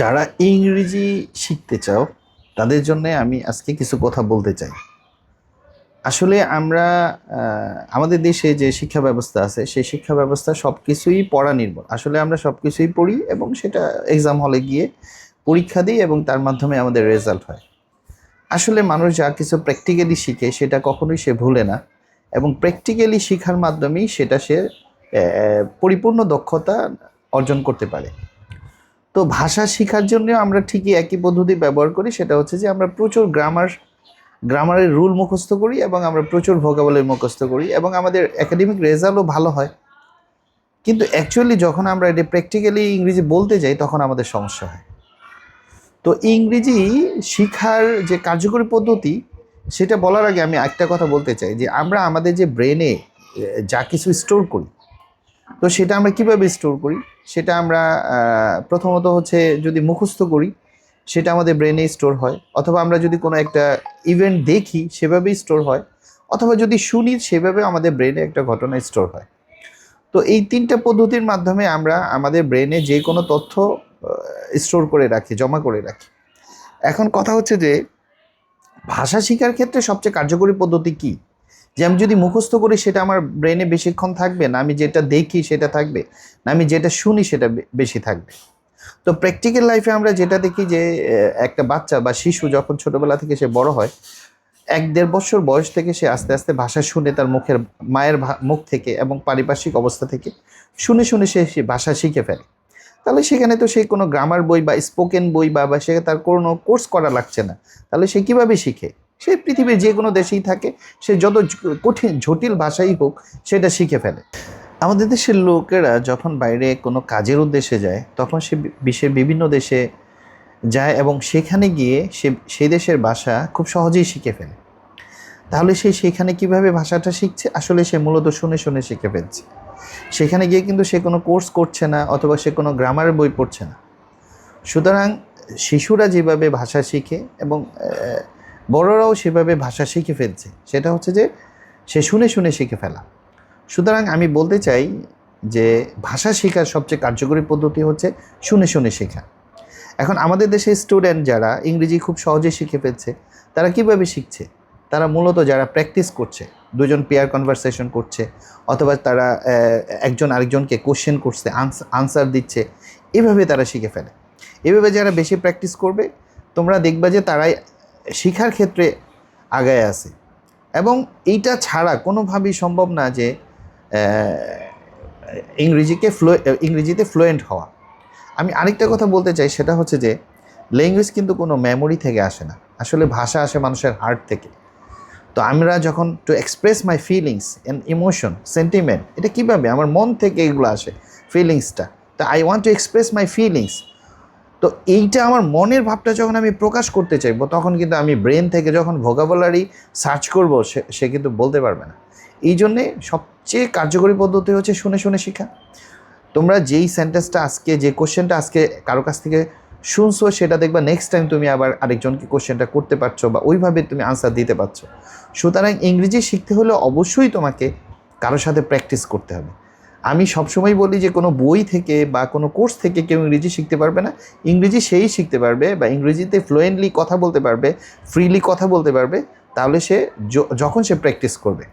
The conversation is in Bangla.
যারা ইংরেজি শিখতে চাও তাদের জন্য আমি আজকে কিছু কথা বলতে চাই। আসলে আমরা আমাদের দেশে যে শিক্ষা ব্যবস্থা আছে সেই শিক্ষা ব্যবস্থা সব কিছুই পড়া নির্ভর। আসলে আমরা সব কিছুই পড়ি এবং সেটা এক্সাম হলে গিয়ে পরীক্ষা দিই এবং তার মাধ্যমে আমাদের রেজাল্ট হয়। আসলে মানুষ যা কিছু প্র্যাকটিক্যালি শিখে সেটা কখনোই সে ভুলে না, এবং প্র্যাকটিক্যালি শেখার মাধ্যমেই সেটা সে পরিপূর্ণ দক্ষতা অর্জন করতে পারে। তো ভাষা শেখার জন্য আমরা ঠিকই একই পদ্ধতি ব্যবহার করি, সেটা হচ্ছে যে আমরা প্রচুর গ্রামারের রুল মুখস্থ করি এবং আমরা প্রচুর ভোকাবুলারি মুখস্থ করি এবং আমাদের একাডেমিক রেজাল্টও ভালো হয়। কিন্তু অ্যাকচুয়ালি যখন আমরা এটা প্র্যাকটিক্যালি ইংরেজি বলতে যাই তখন আমাদের সমস্যা হয়। তো ইংরেজি শিখার যে কার্যকরী পদ্ধতি সেটা বলার আগে আমি একটা কথা বলতে চাই যে আমরা আমাদের যে ব্রেনে যা কিছু স্টোর করি, তো সেটা আমরা কিভাবে স্টোর করি সেটা আমরা প্রথমত হচ্ছে যদি মুখস্থ করি সেটা আমাদের ব্রেনে স্টোর হয়, অথবা আমরা যদি কোনো একটা ইভেন্ট দেখি সেভাবেই স্টোর হয়, অথবা যদি শুনি সেভাবে আমাদের ব্রেনে একটা ঘটনা স্টোর হয়। তো এই তিনটা পদ্ধতির মাধ্যমে আমরা আমাদের ব্রেনে যে কোনো তথ্য স্টোর করে রাখি, জমা করে রাখি। এখন কথা হচ্ছে যে ভাষা শেখার ক্ষেত্রে সবচেয়ে কার্যকরী পদ্ধতি কী? যে আমি যদি মুখস্থ করি সেটা আমার ব্রেনে বেশিক্ষণ থাকবে, না আমি যেটা দেখি সেটা থাকবে, না আমি যেটা শুনি সেটা বেশি থাকবে? তো প্র্যাকটিক্যাল লাইফে আমরা যেটা দেখি যে একটা বাচ্চা বা শিশু যখন ছোটোবেলা থেকে সে বড় হয়, 1-1.5 বছর বয়স থেকে সে আস্তে আস্তে ভাষা শুনে তার মায়ের মুখ থেকে এবং পারিপার্শ্বিক অবস্থা থেকে শুনে শুনে সে ভাষা শিখে ফেলে। তাহলে সেখানে তো সে কোনো গ্রামার বই বা স্পোকেন বই বা সে তার কোনো কোর্স করা লাগছে না। তাহলে সে কীভাবে শিখে? সে পৃথিবীর যে কোনো দেশেই থাকে, সে যত কঠিন জটিল ভাষাই হোক সেটা শিখে ফেলে। আমাদের দেশের লোকেরা যখন বাইরে কোনো কাজের উদ্দেশ্যে যায় তখন সে বিশ্বের বিভিন্ন দেশে যায় এবং সেখানে গিয়ে সেই দেশের ভাষা খুব সহজেই শিখে ফেলে। তাহলে সেখানে কিভাবে ভাষাটা শিখছে? আসলে সে মূলত শুনে শুনে শিখে ফেলছে। সেখানে গিয়ে কিন্তু সে কোনো কোর্স করছে না, অথবা সে কোনো গ্রামারের বই পড়ছে না। সুতরাং শিশুরা যেভাবে ভাষা শিখে এবং বড়রাও সেভাবে ভাষা শিখে ফেলছে, সেটা হচ্ছে যে সে শুনে শুনে শিখে ফেলা। সুতরাং আমি বলতে চাই যে ভাষা শেখার সবচেয়ে কার্যকরী পদ্ধতি হচ্ছে শুনে শুনে শেখা। এখন আমাদের দেশের স্টুডেন্ট যারা ইংরেজি খুব সহজে শিখে ফেলছে, তারা কিভাবে শিখছে? তারা মূলত যারা প্র্যাকটিস করছে, দুজন পেয়ার কনভারসেশন করছে, অথবা তারা একজন আরেকজনকে কোশ্চেন করছে, আনসার দিচ্ছে, এভাবে তারা শিখে ফেলে। এভাবে যারা বেশি প্র্যাকটিস করবে তোমরা দেখবা যে তারাই শেখার ক্ষেত্রে আগায় আছে। এবং এইটা ছাড়া কোনোভাবেই সম্ভব না যে ইংরেজিতে ফ্লুয়েন্ট হওয়া। আমি আরেকটা কথা বলতে চাই, সেটা হচ্ছে যে ল্যাঙ্গুয়েজ কিন্তু কোনো মেমোরি থেকে আসে না, আসলে ভাষা আসে মানুষের হার্ট থেকে। তো আমরা যখন to express my feelings and emotion sentiment, এটা কীভাবে? আমার মন থেকে এগুলো আসে, ফিলিংসটা। তো I want to express my feelings. তো এইটা আমার মনের ভাবটা যখন আমি প্রকাশ করতে চাইবো তখন কিন্তু আমি ব্রেন থেকে যখন ভোকাবুলারি সার্চ করবো সে কিন্তু বলতে পারবে না। এই জন্যে সবচেয়ে কার্যকরী পদ্ধতি হচ্ছে শুনে শুনে শেখা। তোমরা যেই সেন্টেন্সটা আজকে, যে কোশ্চেনটা আজকে কারো কাছ থেকে শুনছো, সেটা দেখবা নেক্সট টাইম তুমি আবার আরেকজনকে কোশ্চেনটা করতে পারছো বা ওইভাবে তুমি আনসার দিতে পারছো। সুতরাং ইংরেজি শিখতে হলে অবশ্যই তোমাকে কারোর সাথে প্র্যাকটিস করতে হবে। আমি সবসময় বলি যে কোনো বই থেকে বা কোনো কোর্স থেকে কেউ ইংরেজি শিখতে পারবে না। ইংরেজি সেই শিখতে পারবে বা ইংরেজিতে ফ্লুয়েন্টলি কথা বলতে পারবে, ফ্রিলি কথা বলতে পারবে, তাহলে সে যখন সে প্র্যাকটিস করবে।